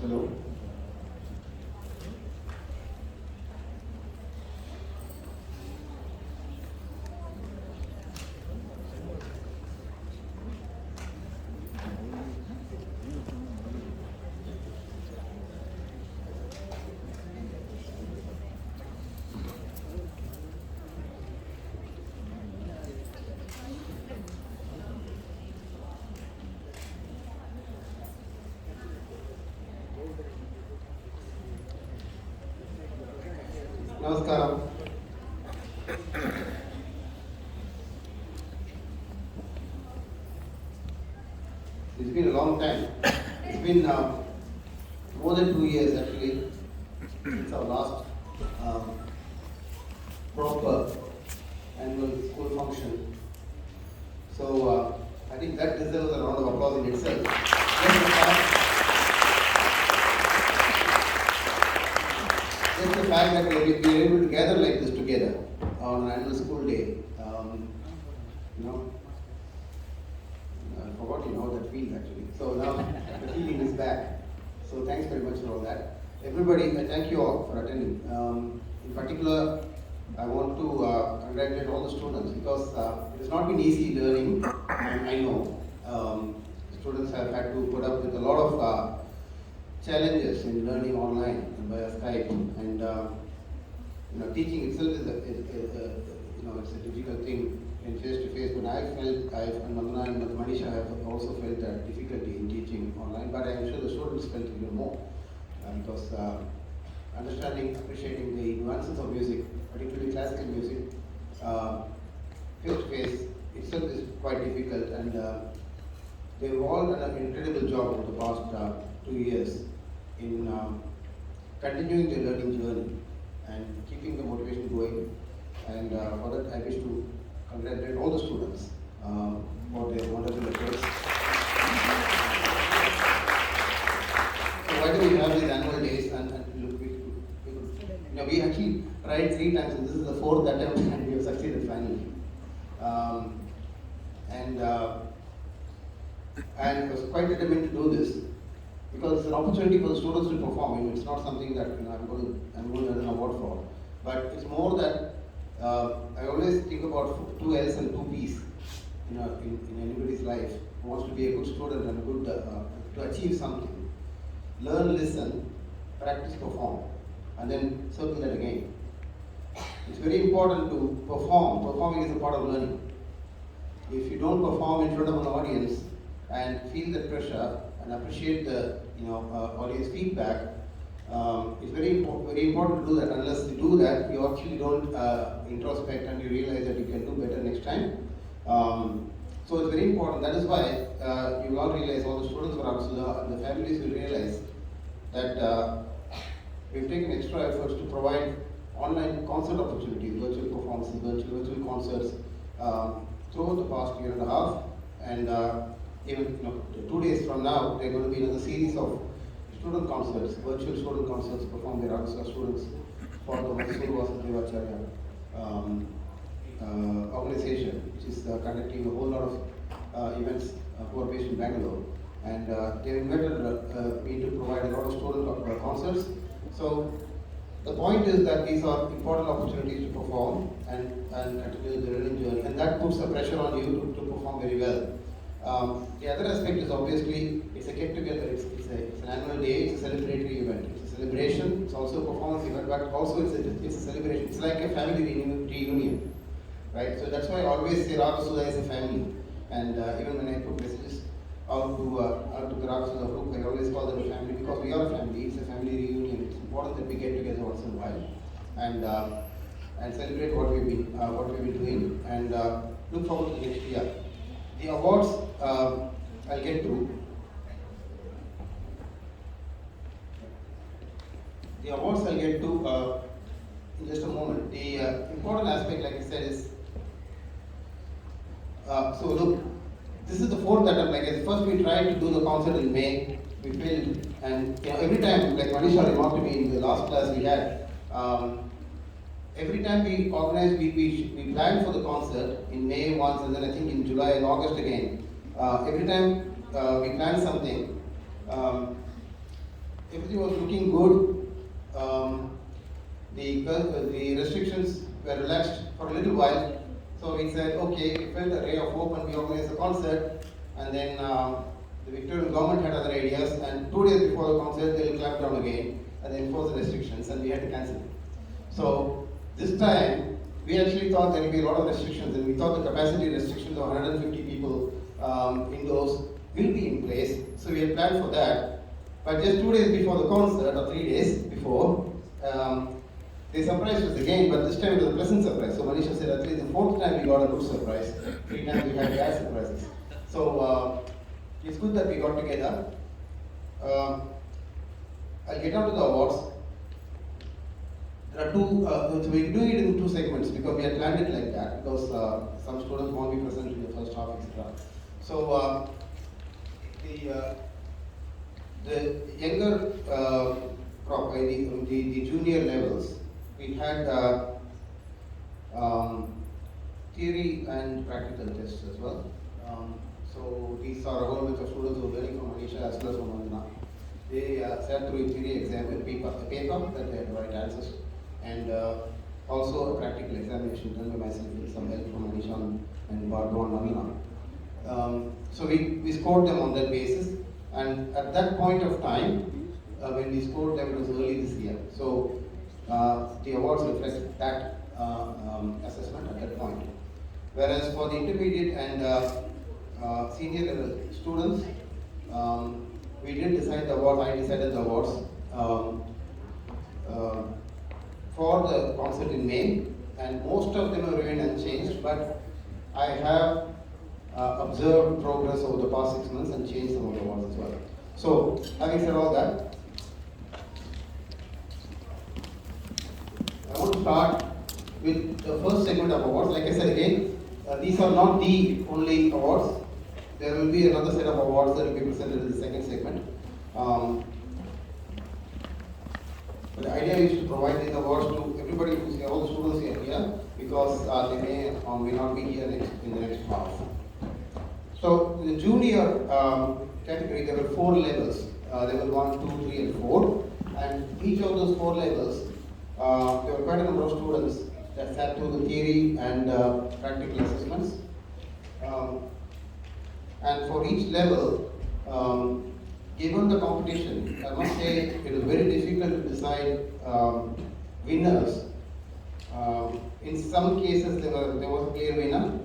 Hello. Namaskaram. It's been a long time. It's been more than 2 years actually since our last proper annual school function. So I think that deserves a round of applause in itself. Just the fact that we are able to gather like this together on an annual school day, I forgot how that feels actually. So now the feeling is back. So thanks very much for all that. Everybody, I thank you all for attending. In particular, I want to congratulate all the students because it has not been easy learning, and I know students have had to put up with a lot of challenges in learning online and via Skype, and teaching itself is it's a difficult thing in face to face. But and Mandana and Manisha have also felt that difficulty in teaching online. But I am sure the students felt even more because understanding, appreciating the nuances of music, particularly classical music, face to face itself is quite difficult, and they've all done an incredible job over the past 2 years in continuing their learning journey and keeping the motivation going. And for that, I wish to congratulate all the students for their wonderful efforts. So why do we have these annual days? And we actually tried 3 times, and this is the 4th attempt, and we have succeeded finally. And I was quite determined to do this because it's an opportunity for the students to perform. It's not something that I'm going to earn an award for, but it's more that I always think about 2 L's and 2 P's. In anybody's life who wants to be a good student and good to achieve something. Learn, listen, practice, perform, and then circle that again. It's very important to perform. Performing is a part of learning. If you don't perform in front of an audience and feel the pressure and appreciate the audience feedback, it's very important to do that. Unless you do that, you actually don't introspect and you realize that you can do better next time. So it's very important. That is why you will all realize, all the students of Raaga Sudha and the families will realize that we've taken extra efforts to provide online concert opportunities, virtual performances, virtual concerts throughout the past year and a half. And even 2 days from now, there are going to be another series of student concerts, virtual student concerts performed by Raaga Sudha students for the Mysuru Vasudevacharya organization, which is conducting a whole lot of events who are based in Bangalore. And they invited me to provide a lot of student concerts. So the point is that these are important opportunities to perform and continue the learning journey, and that puts a pressure on you to perform very well. The other aspect is obviously it's a get-together, it's an annual day, it's a celebratory event. It's a celebration, it's also a performance event, but also it's a celebration. It's like a family reunion, right? So that's why I always say Raaga Sudha is a family. And even when I put messages out to the Raaga Sudha group, I always call them a family because we are a family. It's a family reunion. It's important that we get together once in a while and celebrate what we've been doing, and look forward to the next year. The awards I'll get to. The awards I'll get to in just a moment. The important aspect, like I said, is so look, this is the 4th attempt. Like I said, first we tried to do the concert in May, we failed, and every time, like Manisha remarked to me in the last class we had, every time we organized, we planned for the concert in May once, and then I think in July and August again. Every time we planned something, everything was looking good. The restrictions were relaxed for a little while. So we said, okay, we felt a ray of hope and we organized a concert. And then the Victorian government had other ideas. And 2 days before the concert, they'll clamp down again and enforce the restrictions, and we had to cancel it. So this time, we actually thought there would be a lot of restrictions, and we thought the capacity restrictions of 150 people indoors will be in place. So we had planned for that. But just 2 days before the concert, or 3 days before, they surprised us again, but this time it was a pleasant surprise. So Manisha said, at least the 4th time we got a good surprise. 3 times we had bad surprises. So it's good that we got together. I'll get on to the awards. There are two, so we do it in 2 segments because we had planned it like that, because some students won't be present in the first half, etc. So the younger, the junior levels, we had theory and practical tests as well. So these are a whole bunch of students who are learning from Manisha as well as from Vandana. They sat through a theory exam with paper that they had to write answers, and also a practical examination done by myself with some help from Manisha and Bardo and Navina. So we scored them on that basis, and at that point of time, when we scored them, it was early this year. So the awards reflect that assessment at that point. Whereas for the intermediate and senior level students, we didn't decide the awards, I decided the awards for the concert in May, and most of them have remained unchanged, but I have observed progress over the past 6 months and changed some of the awards as well. So, having said all that, I want to start with the first segment of awards. Like I said again, these are not the only awards. There will be another set of awards that will be presented in the second segment. But the idea is to provide these awards to everybody who's here, all the students who are here, because they may or may not be here in the next half. So in the junior category, there were 4 levels. Level 1, 2, 3, and 4. And each of those 4 levels, there were quite a number of students that sat through the theory and practical assessments. And for each level, given the competition, I must say it was very difficult to decide winners. In some cases, there was a clear winner,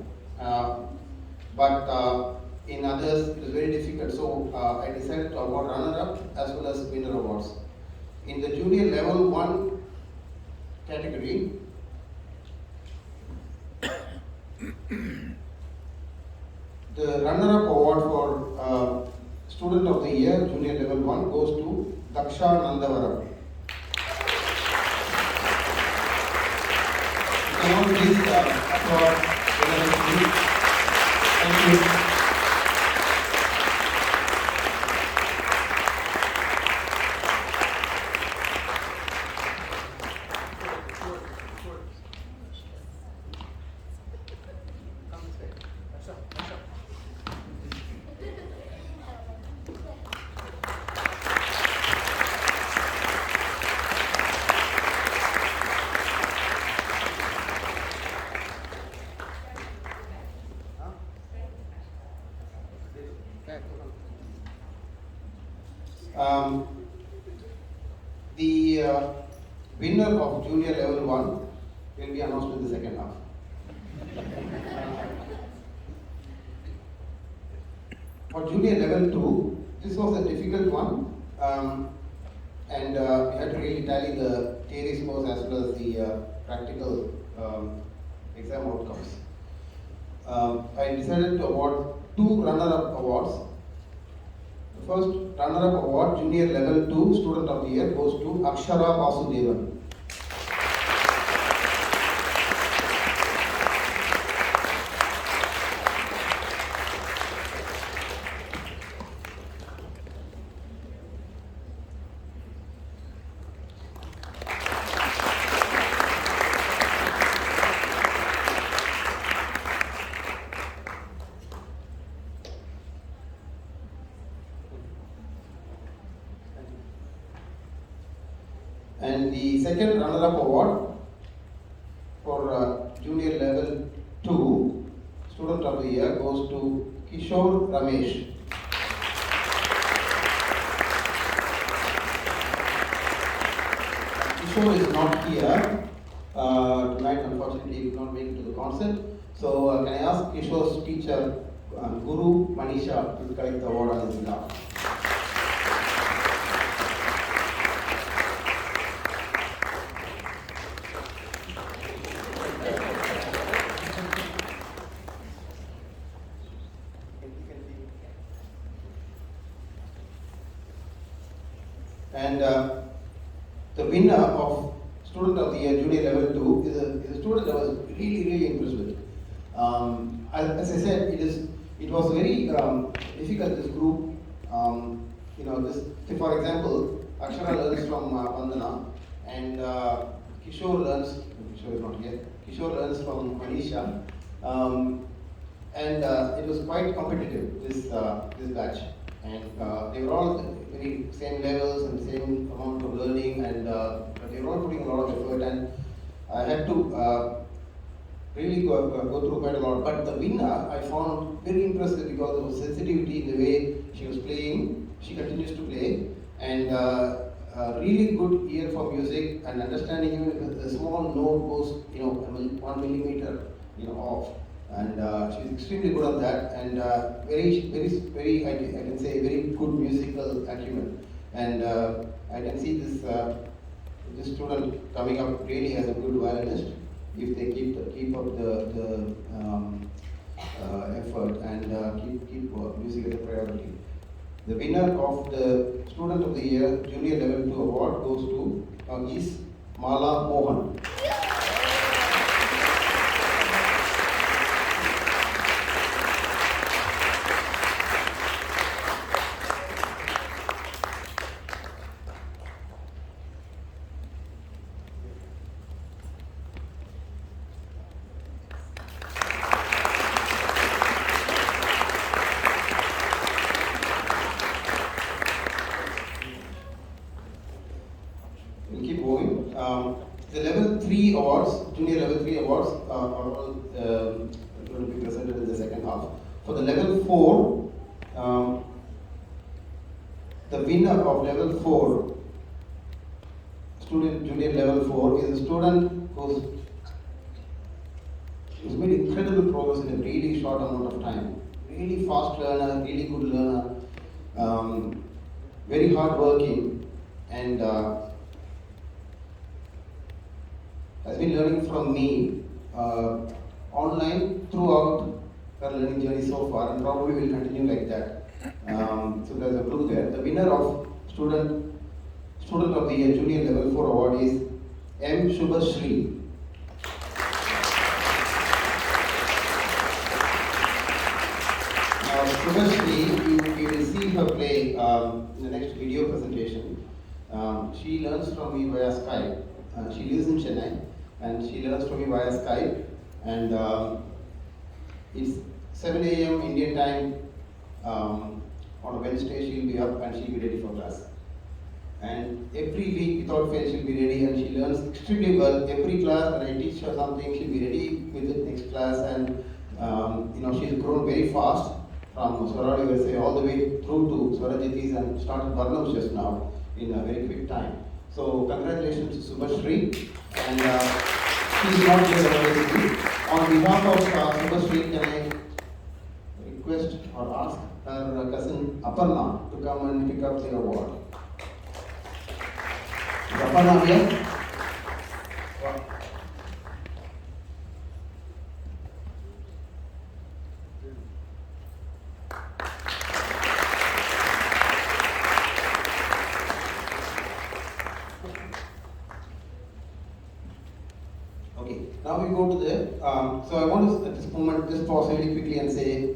but in others, it was very difficult. So I decided to award runner-up as well as winner awards. In the junior level 1 category, the runner-up award for Student of the Year, Junior Level 1, goes to Daksha Nandavaram. You can all please applaud. Thank you. The winner of Junior Level 1 will be announced in the second half. For Junior Level 2, this was a difficult one, and we had to really tally the theory scores as well as the practical exam outcomes. I decided to award 2 runner-up awards. The first runner-up award, Junior Level 2 Student of the Year, goes to Akshara Vasudevan. And the second runner-up award for Junior Level 2 Student of the Year goes to Kishore Ramesh. Kishore is not here tonight, unfortunately he did not make it to the concert. So can I ask Kishore's teacher, Guru Manisha, to collect the award on his behalf. And the winner of Student of the Year Junior Level 2 is a student I was really impressed with. As I said, it was very difficult, this group. For example, Akshara learns from Vandana, and Kishore learns from Manisha, and it was quite competitive, this batch. And they were all very same levels and same amount of learning, and they were all putting a lot of effort, and I had to really go through quite a lot. But the winner I found very impressive because of the sensitivity in the way she was playing. She continues to play, and a really good ear for music and understanding even if a small note goes 1 millimeter off. And she's extremely good at that, and very, I can say, very good musical acumen. And I can see this student coming up really as a good violinist if they keep up the effort and keep music as a priority. The winner of the Student of the Year Junior Level 2 award goes to is Mala Mohan. We'll keep going. The Level 3 awards, Junior Level 3 awards, are all going to be presented in the second half. For the Level 4, the winner of Level 4, Junior Level 4, is a student who's made incredible progress in a really short amount of time. Really fast learner, really good learner, very hard working, and has been learning from me online throughout her learning journey so far, and probably will continue like that. So there's a blue there. The winner of Student of the Year Junior Level 4 award is M. Shri. Shri, you will see her play in the next video presentation. She learns from me via Skype. She lives in Chennai, and she learns from me via Skype. And it's 7 a.m. Indian time on a Wednesday. She'll be up and she'll be ready for class. And every week, without fail, she'll be ready, and she learns extremely well. Every class, when I teach her something, she'll be ready with the next class. And she's grown very fast from Swaradi USA all the way through to Swarajiti's and started Varnams just now in a very quick time. So congratulations to Shri, and she's not here already. On behalf of Shri, can I request or ask her cousin Aparna to come and pick up the award? Is Aparna here? Okay, now we go to the, so I want to at this moment just pause really quickly and say,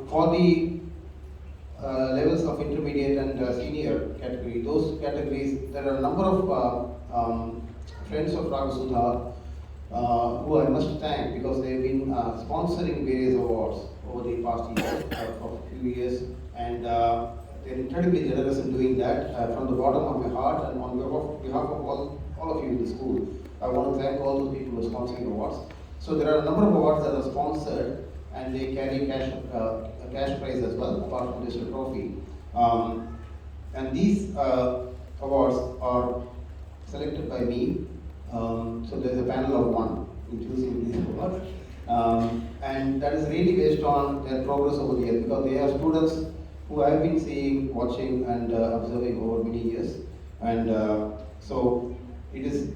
for the levels of intermediate and senior category, those categories, there are a number of friends of Raaga Sudha who I must thank because they've been sponsoring various awards over the past year, for a few years, and they're incredibly generous in doing that. From the bottom of my heart and on behalf of all of you in the school, I want to thank all the people who are sponsoring awards. So there are a number of awards that are sponsored and they carry a cash prize as well, apart from this trophy. And these awards are selected by me. So there's a panel of one in choosing these awards. And that is really based on their progress over the years, because they are students who I have been seeing, watching and observing over many years. And so it is,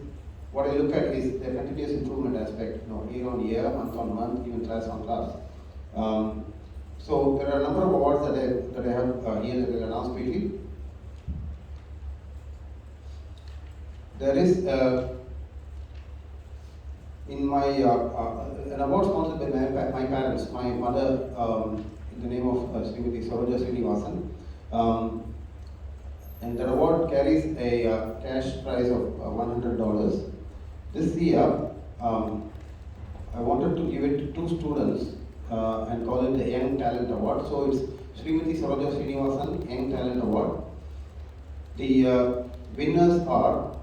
what I look at is the continuous improvement aspect, year on year, month on month, even class on class. So there are a number of awards that I have here that I will announce quickly. There is in my an award sponsored by my parents, my mother, in the name of Srimati Saroja Srinivasan, and that award carries a cash prize of $100. This year, I wanted to give it to two students and call it the Young Talent Award. So it's Srimati Saroja Srinivasan Young Talent Award. The winners are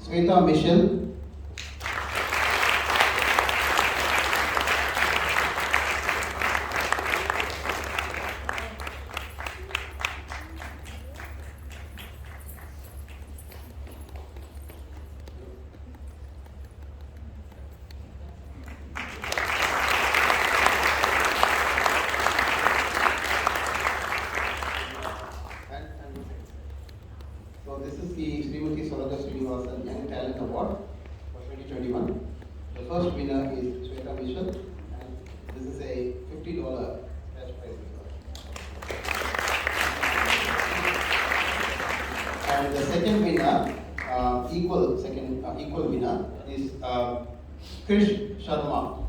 Sweta Michelle, so this is the Srimati Saroja Srinivasan Young Talent Award for 2021. The first winner is Sweta Michelle, and this is a $50 cash prize. And the second winner, equal winner is Krish Sharma.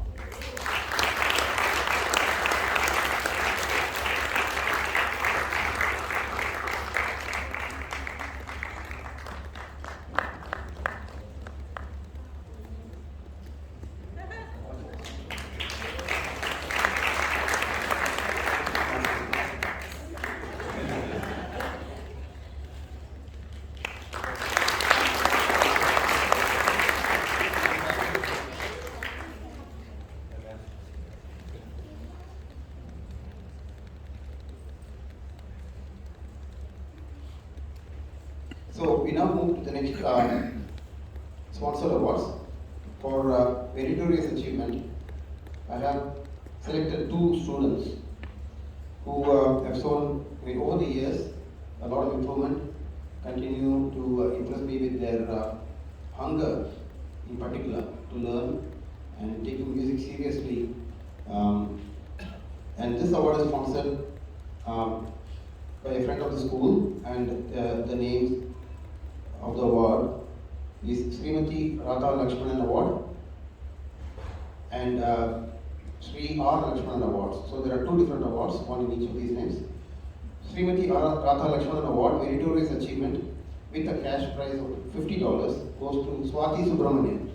So we now move to the next sponsored awards. For meritorious achievement, I have selected two students who have shown over the years a lot of improvement, continue to impress me with their hunger in particular to learn and taking music seriously. And this award is sponsored by a friend of the school, and the names of the award is Srimati Raaga Lakshmanan Award and Shri R. Lakshmanan Awards. So there are two different awards, one in each of these names. Srimati Raaga Lakshmanan Award, Meritorious Achievement, with a cash prize of $50 goes to Swati Subramanian.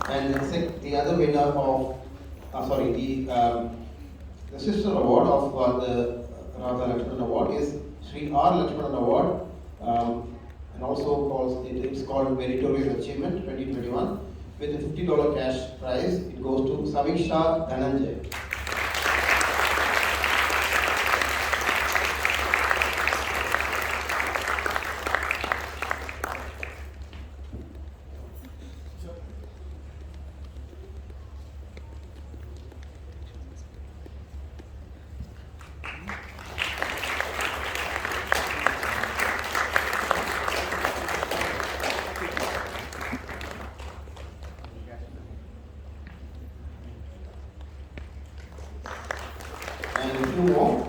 And the other winner of, the sister award of the Raaga Lakshmanan Award is Shri R. Lakshmanan Award, and also it's called Meritorious Achievement 2021 with a $50 cash prize. It goes to Saviksha Dhananjay. And a few more.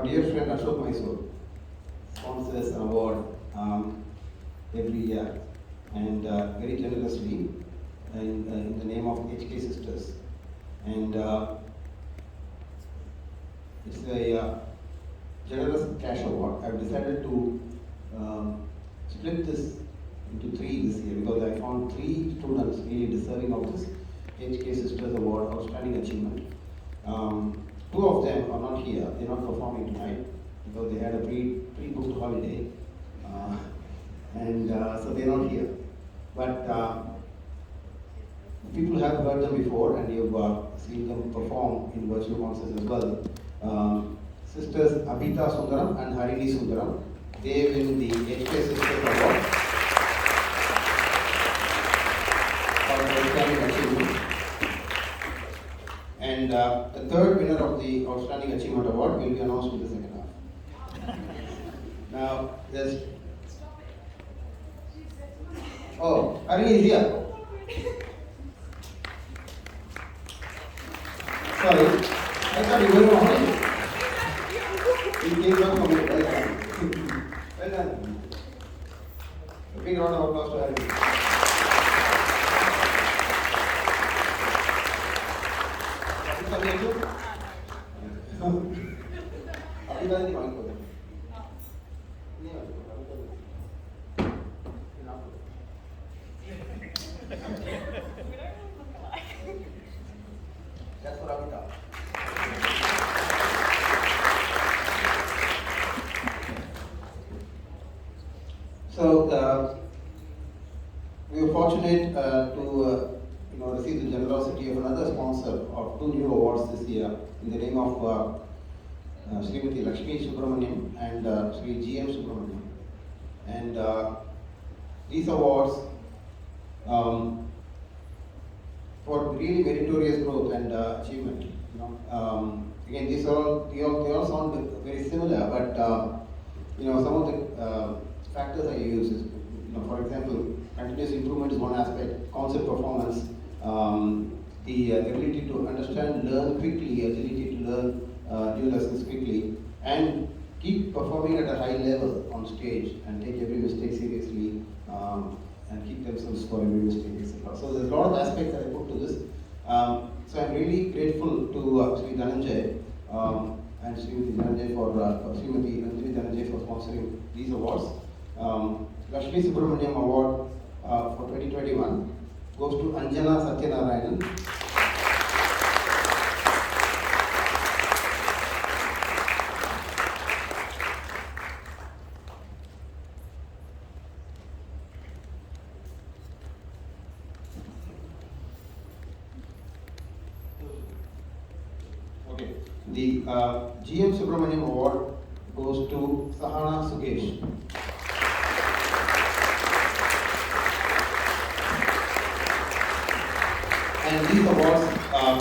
our dear friend Ashok Mysore sponsors an award every year, and very generously in the name of HK Sisters. And it's a generous cash award. I've decided to split this into three this year because I found three students really deserving of this HK Sisters Award Outstanding Achievement. Two of them are not here, they're not performing tonight because they had a pre-booked holiday, and so they're not here. But people have heard them before, and you've seen them perform in virtual concerts as well. Sisters Abhita Sundaram and Harini Sundaram, they win the HK Sisters Award for outstanding achievement. And the third winner of the Outstanding Achievement Award will be announced in the second half. Now, there's... Oh, Harini is here. Sorry, I thought you were on holiday. You came back from it. Well done. Well done. A big round of applause to Harini. That's for Abhita. So we were fortunate to receive the generosity of another sponsor of two new awards this year in the name of Srimati Lakshmi Subramaniam and Shri GM Subramaniam. And these awards for really meritorious growth and achievement. Again, they all sound very similar, but some of the factors I use is, for example, continuous improvement is one aspect, concept performance, the ability to understand, learn quickly, agility to learn new lessons quickly, and keep performing at a high level on stage and take every mistake seriously, and keep themselves for every mistake, etc. So there's a lot of aspects that I put to this. So I'm really grateful to Sri Dhananjay and Srimati Dhananjay for sponsoring these awards. Lakshmi Subramaniam Award for 2021 goes to Anjana Satyanarayanan. Okay. The GM Subramaniam Award goes to Sahana Sugesh. And these awards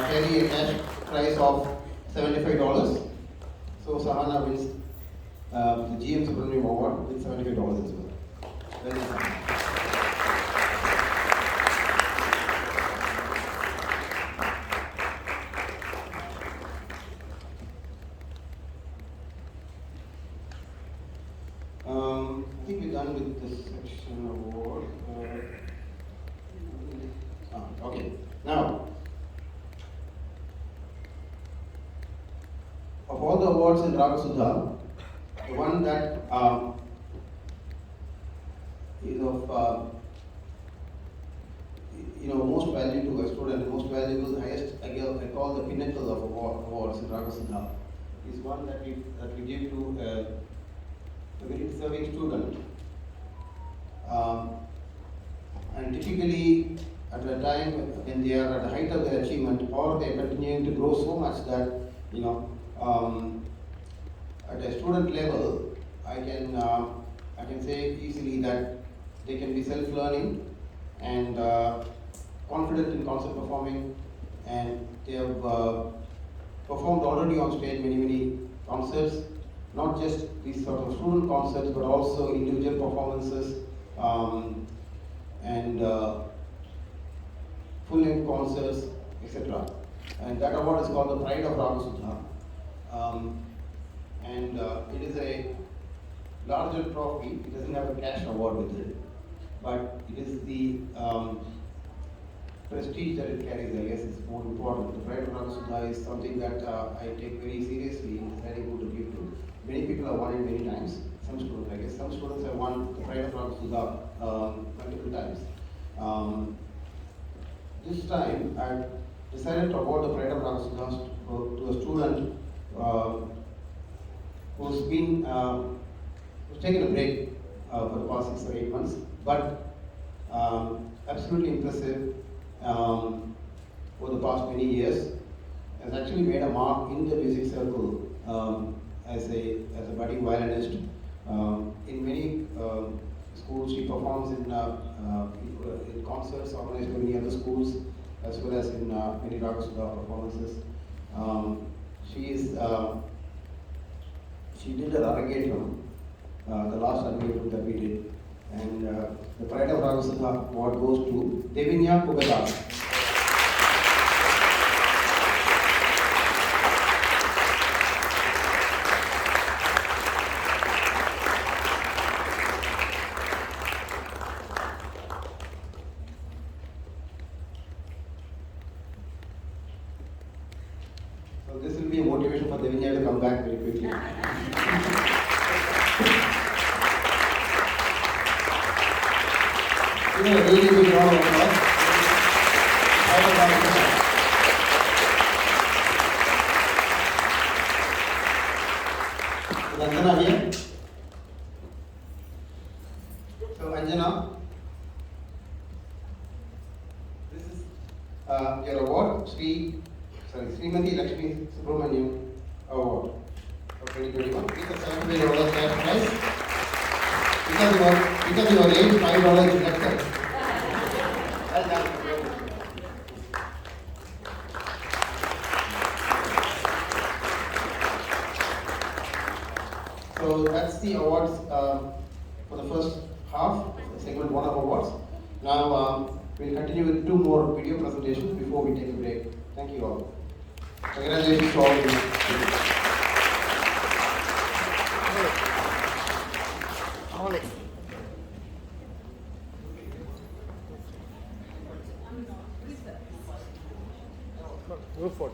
carry a cash prize of $75. So Sahana wins the GM Subramaniam Award with $75 as well. Very nice. I think we're done with this section of award. Okay. Now, of all the awards in Raaga Sudha, the one that is of most value to a student, most valuable, highest, I call the pinnacle of awards in Raaga Sudha, is one that we give to a very deserving student. And typically, at a time when they are at the height of their achievement, or they are continuing to grow so much that, at a student level, I can say easily that they can be self-learning and confident in concert performing, and they have performed already on stage many concerts, not just these sort of student concerts, but also individual performances and full-length concerts, etc. And that award is called the Pride of Raaga Sudha. and it is a larger trophy. It doesn't have a cash award with it, but it is the prestige that it carries, I guess, is more important. The Pride of Raaga Sudha is something that I take very seriously in deciding who to give to. Many people have won it many times. Some students, I guess, some students have won the Pride of Raaga Sudha multiple times. This time, I decided to award the Pride of Raaga Sudha to a student who's taken a break for the past 6 or 8 months, but absolutely impressive over the past many years. Has actually made a mark in the music circle as a budding violinist. In many schools, she performs in concerts organized by many other schools, as well as in many Raaga Sudha performances. She did a Raaga, the last Raaga that we did, and the Pride of Raaga Sudha award goes to Devinya Kugadar. So this will be a motivation for Devinya to come back very quickly. Really big round of applause. Is Anjana here? So Anjana, this is your award, Srimati Lakshmi Subramaniam Award for 2021. It's a $7 cash prize. Because you are late, $5 deducted. So that's the awards for the first half, segment 1 of awards. Now we'll continue with 2 more video presentations before we take a break. Thank you all. Congratulations to all of you. Go for it.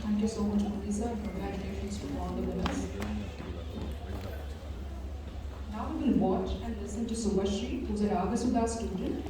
Thank you so much, Murali sir. Congratulations to all the winners. Now we will watch and listen to Shri, who's a Raaga Sudha student.